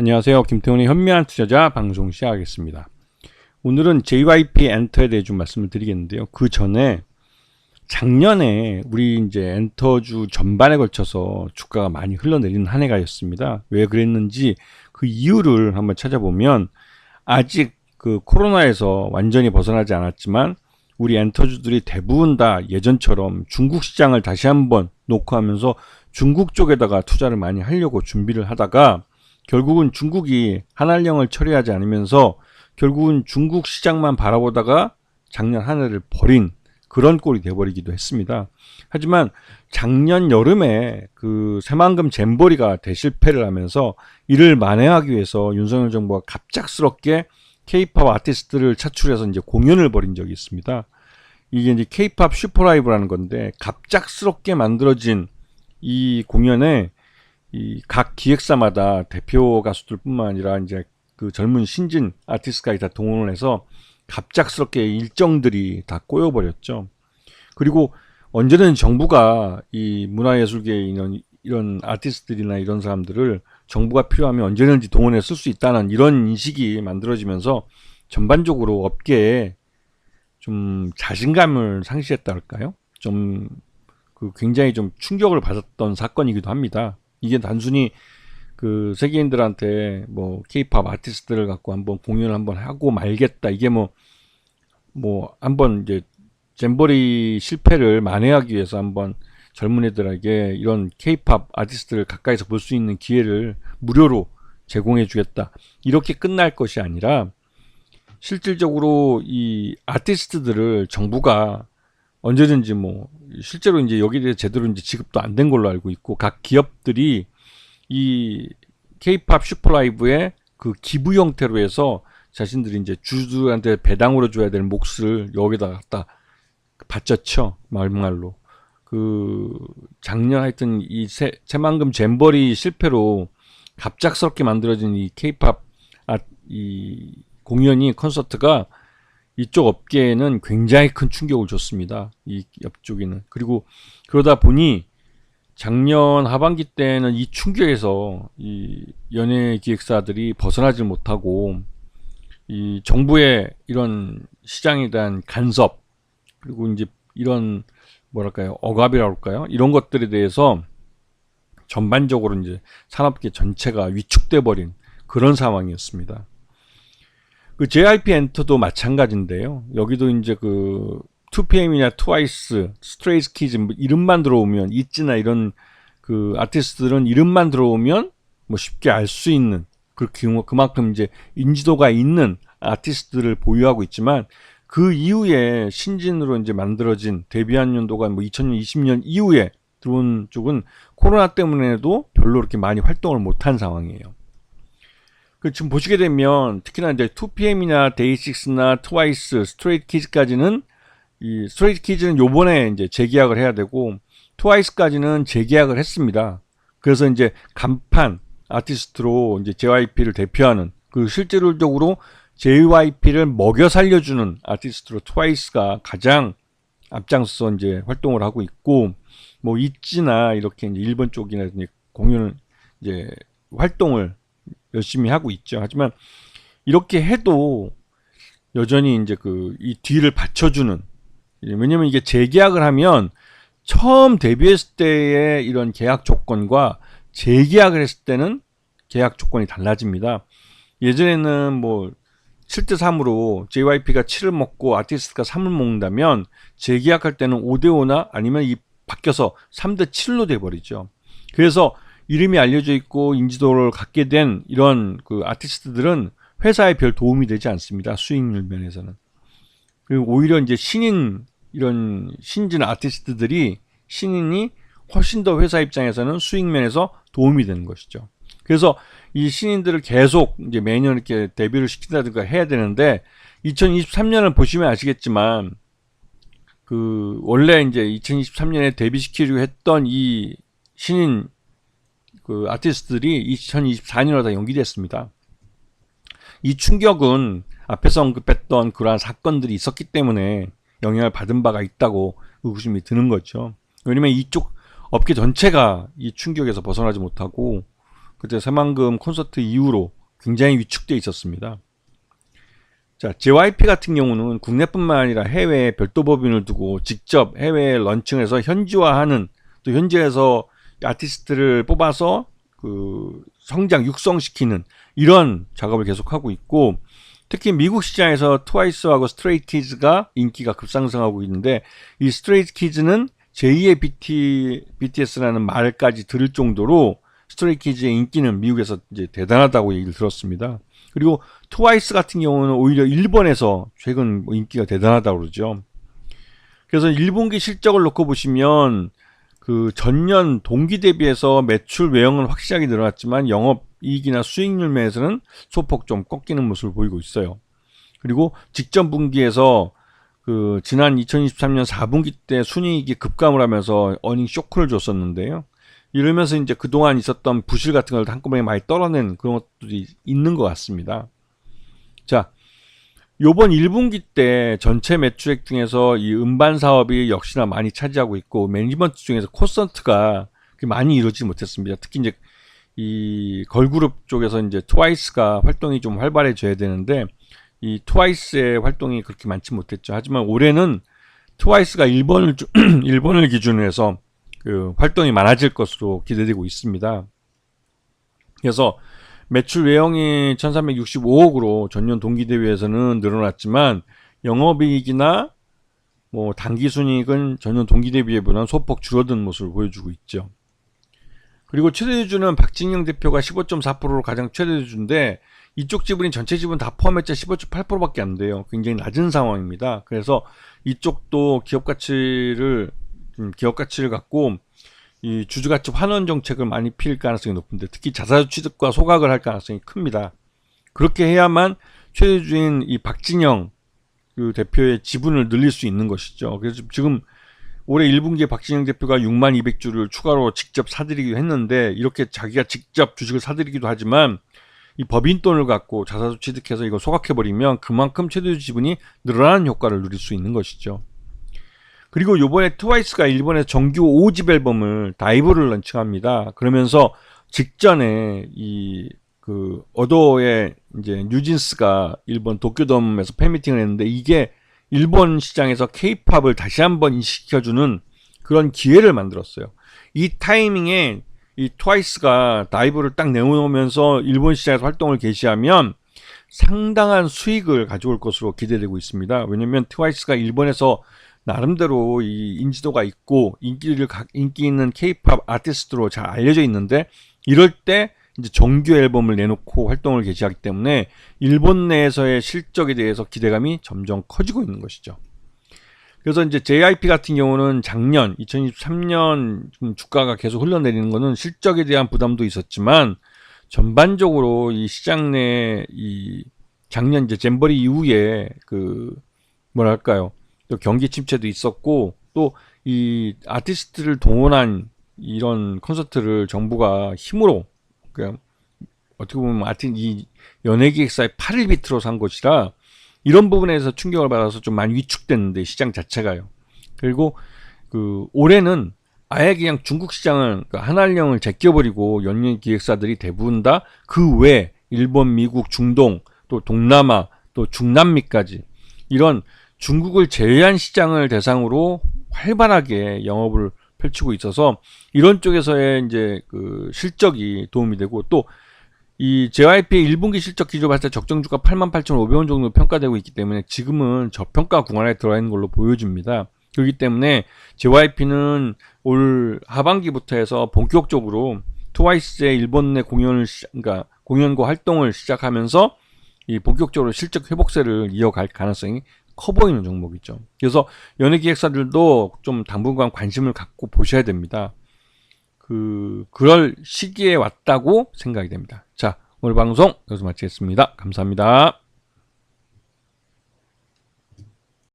안녕하세요. 김태훈의 현명한 투자자 방송 시작하겠습니다. 오늘은 JYP 엔터에 대해 좀 말씀을 드리겠는데요. 그 전에 작년에 우리 이제 엔터주 전반에 걸쳐서 주가가 많이 흘러내리는 한 해가였습니다. 왜 그랬는지 그 이유를 한번 찾아보면 아직 그 코로나에서 완전히 벗어나지 않았지만 우리 엔터주들이 대부분 다 예전처럼 중국 시장을 다시 한번 놓고 하면서 중국 쪽에다가 투자를 많이 하려고 준비를 하다가 결국은 중국이 한한령을 처리하지 않으면서 결국은 중국 시장만 바라보다가 작년 한 해를 버린 그런 꼴이 돼버리기도 했습니다. 하지만 작년 여름에 그 새만금 잼버리가 대실패를 하면서 이를 만회하기 위해서 윤석열 정부가 갑작스럽게 K-팝 아티스트를 차출해서 이제 공연을 벌인 적이 있습니다. 이게 이제 K-팝 슈퍼라이브라는 건데 갑작스럽게 만들어진 이 공연에 이 각 기획사마다 대표 가수들뿐만 아니라 이제 그 젊은 신진 아티스트까지 다 동원을 해서 갑작스럽게 일정들이 다 꼬여버렸죠. 그리고 언제는 정부가 이 문화예술계에 있는 이런 아티스트들이나 이런 사람들을 정부가 필요하면 언제든지 동원해 쓸 수 있다는 이런 인식이 만들어지면서 전반적으로 업계에 좀 자신감을 상실했다 할까요? 좀 그 굉장히 좀 충격을 받았던 사건이기도 합니다. 이게 단순히 그 세계인들한테 뭐 케이팝 아티스트를 갖고 한번 공연을 한번 하고 말겠다. 이게 뭐 한번 이제 잼버리 실패를 만회하기 위해서 한번 젊은 애들에게 이런 케이팝 아티스트를 가까이서 볼 수 있는 기회를 무료로 제공해 주겠다. 이렇게 끝날 것이 아니라 실질적으로 이 아티스트들을 정부가 언제든지 뭐 실제로 이제 여기에 대해 제대로 이제 지급도 안 된 걸로 알고 있고 각 기업들이 이 K-팝 슈퍼라이브의 그 기부 형태로 해서 자신들이 이제 주주들한테 배당으로 줘야 될 몫을 여기다 갖다 바쳤죠. 말로 그 작년 하여튼 이 새만금 잼버리 실패로 갑작스럽게 만들어진 이 K-팝 이 공연이 콘서트가 이쪽 업계에는 굉장히 큰 충격을 줬습니다. 이 옆쪽에는. 그리고 그러다 보니 작년 하반기 때는 이 충격에서 이 연예 기획사들이 벗어나질 못하고 이 정부의 이런 시장에 대한 간섭 그리고 이제 이런 뭐랄까요 억압이라고 할까요 이런 것들에 대해서 전반적으로 이제 산업계 전체가 위축돼 버린 그런 상황이었습니다. 그 JYP 엔터도 마찬가지인데요. 여기도 이제 그 2PM이나 트와이스, 스트레이키즈 이름만 들어오면 있지나 이런 그 아티스트들은 이름만 들어오면 뭐 쉽게 알 수 있는 그만큼 이제 인지도가 있는 아티스트들을 보유하고 있지만 그 이후에 신진으로 이제 만들어진 데뷔한 연도가 뭐 2020년 이후에 들어온 쪽은 코로나 때문에도 별로 그렇게 많이 활동을 못한 상황이에요. 그 지금 보시게 되면 특히나 이제 2PM이나 데이식스나 트와이스, 스트레이키즈까지는 이 스트레이키즈는 요번에 이제 재계약을 해야 되고 트와이스까지는 재계약을 했습니다. 그래서 이제 간판 아티스트로 이제 JYP를 대표하는 그 실질적으로 JYP를 먹여 살려주는 아티스트로 트와이스가 가장 앞장서서 이제 활동을 하고 있고 뭐 있지나 이렇게 이제 일본 쪽이나 이제 공연을 이제 활동을 열심히 하고 있죠. 하지만 이렇게 해도 여전히 이제 그 이 뒤를 받쳐주는 왜냐면 이게 재계약을 하면 처음 데뷔했을 때의 이런 계약 조건과 재계약을 했을 때는 계약 조건이 달라집니다. 예전에는 뭐 7대3으로 JYP가 7을 먹고 아티스트가 3을 먹는다면 재계약할 때는 5대5나 아니면 이 바뀌어서 3대7로 돼버리죠. 그래서 이름이 알려져 있고 인지도를 갖게 된 이런 그 아티스트들은 회사에 별 도움이 되지 않습니다. 수익률 면에서는. 그리고 오히려 이제 이런 신진 아티스트들이 신인이 훨씬 더 회사 입장에서는 수익 면에서 도움이 되는 것이죠. 그래서 이 신인들을 계속 이제 매년 이렇게 데뷔를 시킨다든가 해야 되는데 2023년을 보시면 아시겠지만 그 원래 이제 2023년에 데뷔시키려고 했던 이 신인 그 아티스트들이 2024년으로 다 연기됐습니다. 이 충격은 앞에서 언급했던 그러한 사건들이 있었기 때문에 영향을 받은 바가 있다고 의구심이 드는 거죠. 왜냐면 이쪽 업계 전체가 이 충격에서 벗어나지 못하고 그때 새만금 콘서트 이후로 굉장히 위축돼 있었습니다. 자, JYP 같은 경우는 국내뿐만 아니라 해외에 별도 법인을 두고 직접 해외에 런칭해서 현지화하는, 또 현지에서 아티스트를 뽑아서 그 성장 육성시키는 이런 작업을 계속하고 있고, 특히 미국 시장에서 트와이스하고 스트레이키즈가 인기가 급상승하고 있는데, 이 스트레이키즈는 제2의 BTS라는 말까지 들을 정도로 스트레이키즈의 인기는 미국에서 이제 대단하다고 얘기를 들었습니다. 그리고 트와이스 같은 경우는 오히려 일본에서 최근 인기가 대단하다고 그러죠. 그래서 1분기 실적을 놓고 보시면 그 전년 동기 대비해서 매출 외형은 확실하게 늘어났지만 영업이익이나 수익률 면에서는 소폭 좀 꺾이는 모습을 보이고 있어요. 그리고 직전 분기에서 그 지난 2023년 4분기 때 순이익이 급감을 하면서 어닝 쇼크를 줬었는데요. 이러면서 이제 그동안 있었던 부실 같은 걸 한꺼번에 많이 떨어낸 그런 것들이 있는 것 같습니다. 자, 요번 1분기 때 전체 매출액 중에서 이 음반 사업이 역시나 많이 차지하고 있고, 매니지먼트 중에서 콘서트가 많이 이루어지지 못했습니다. 특히 이제 이 걸그룹 쪽에서 이제 트와이스가 활동이 좀 활발해져야 되는데, 이 트와이스의 활동이 그렇게 많지 못했죠. 하지만 올해는 트와이스가 일본을 기준으로 해서 그 활동이 많아질 것으로 기대되고 있습니다. 그래서 매출 외형이 1365억으로 전년 동기 대비해서는 늘어났지만 영업이익이나 뭐 당기순이익은 전년 동기 대비보다는 소폭 줄어든 모습을 보여주고 있죠. 그리고 최대주주는 박진영 대표가 15.4%로 가장 최대주주인데, 이쪽 지분이 전체 지분 다 포함했자 15.8%밖에 안 돼요. 굉장히 낮은 상황입니다. 그래서 이쪽도 기업 가치를 갖고 이 주주가치 환원 정책을 많이 피울 가능성이 높은데, 특히 자사주 취득과 소각을 할 가능성이 큽니다. 그렇게 해야만 최대주주인 이 박진영 그 대표의 지분을 늘릴 수 있는 것이죠. 그래서 지금 올해 1분기에 박진영 대표가 6200주를 추가로 직접 사들이기도 했는데, 이렇게 자기가 직접 주식을 사들이기도 하지만 이 법인 돈을 갖고 자사주 취득해서 이거 소각해버리면 그만큼 최대주주 지분이 늘어나는 효과를 누릴 수 있는 것이죠. 그리고 요번에 트와이스가 일본에서 정규 5집 앨범을 다이브를 런칭합니다. 그러면서 직전에 이 그 어도의 이제 뉴진스가 일본 도쿄돔에서 팬미팅을 했는데, 이게 일본 시장에서 케이팝을 다시 한번 인식시켜주는 그런 기회를 만들었어요. 이 타이밍에 이 트와이스가 다이브를 딱 내놓으면서 일본 시장에서 활동을 개시하면 상당한 수익을 가져올 것으로 기대되고 있습니다. 왜냐면 트와이스가 일본에서 나름대로 이 인지도가 있고 인기 있는 케이팝 아티스트로 잘 알려져 있는데, 이럴 때 이제 정규 앨범을 내놓고 활동을 개시하기 때문에 일본 내에서의 실적에 대해서 기대감이 점점 커지고 있는 것이죠. 그래서 이제 JYP 같은 경우는 작년 2023년 주가가 계속 흘러내리는 것은 실적에 대한 부담도 있었지만, 전반적으로 이 시장 내 이 작년 이제 잼버리 이후에 그 뭐랄까요, 또 경기 침체도 있었고, 또 이 아티스트를 동원한 이런 콘서트를 정부가 힘으로, 그냥 어떻게 보면 이 연예기획사의 8일비트로 산 것이라 이런 부분에서 충격을 받아서 좀 많이 위축됐는데, 시장 자체가요. 그리고 그 올해는 아예 그냥 중국 시장을, 그러니까 한알령을 제껴버리고 연예기획사들이 대부분 다 그 외 일본, 미국, 중동, 또 동남아, 또 중남미까지 이런 중국을 제외한 시장을 대상으로 활발하게 영업을 펼치고 있어서, 이런 쪽에서의 이제 그 실적이 도움이 되고, 또 이 JYP의 1분기 실적 기준으로 봤을 때 적정주가 88,500원 정도 평가되고 있기 때문에 지금은 저평가 구간에 들어가 있는 걸로 보여집니다. 그렇기 때문에 JYP는 올 하반기부터 해서 본격적으로 트와이스의 일본 내 그러니까 공연과 활동을 시작하면서 이 본격적으로 실적 회복세를 이어갈 가능성이 커 보이는 종목이죠. 그래서 연예기획사들도 좀 당분간 관심을 갖고 보셔야 됩니다. 그럴 시기에 왔다고 생각이 됩니다. 자, 오늘 방송 여기서 마치겠습니다. 감사합니다.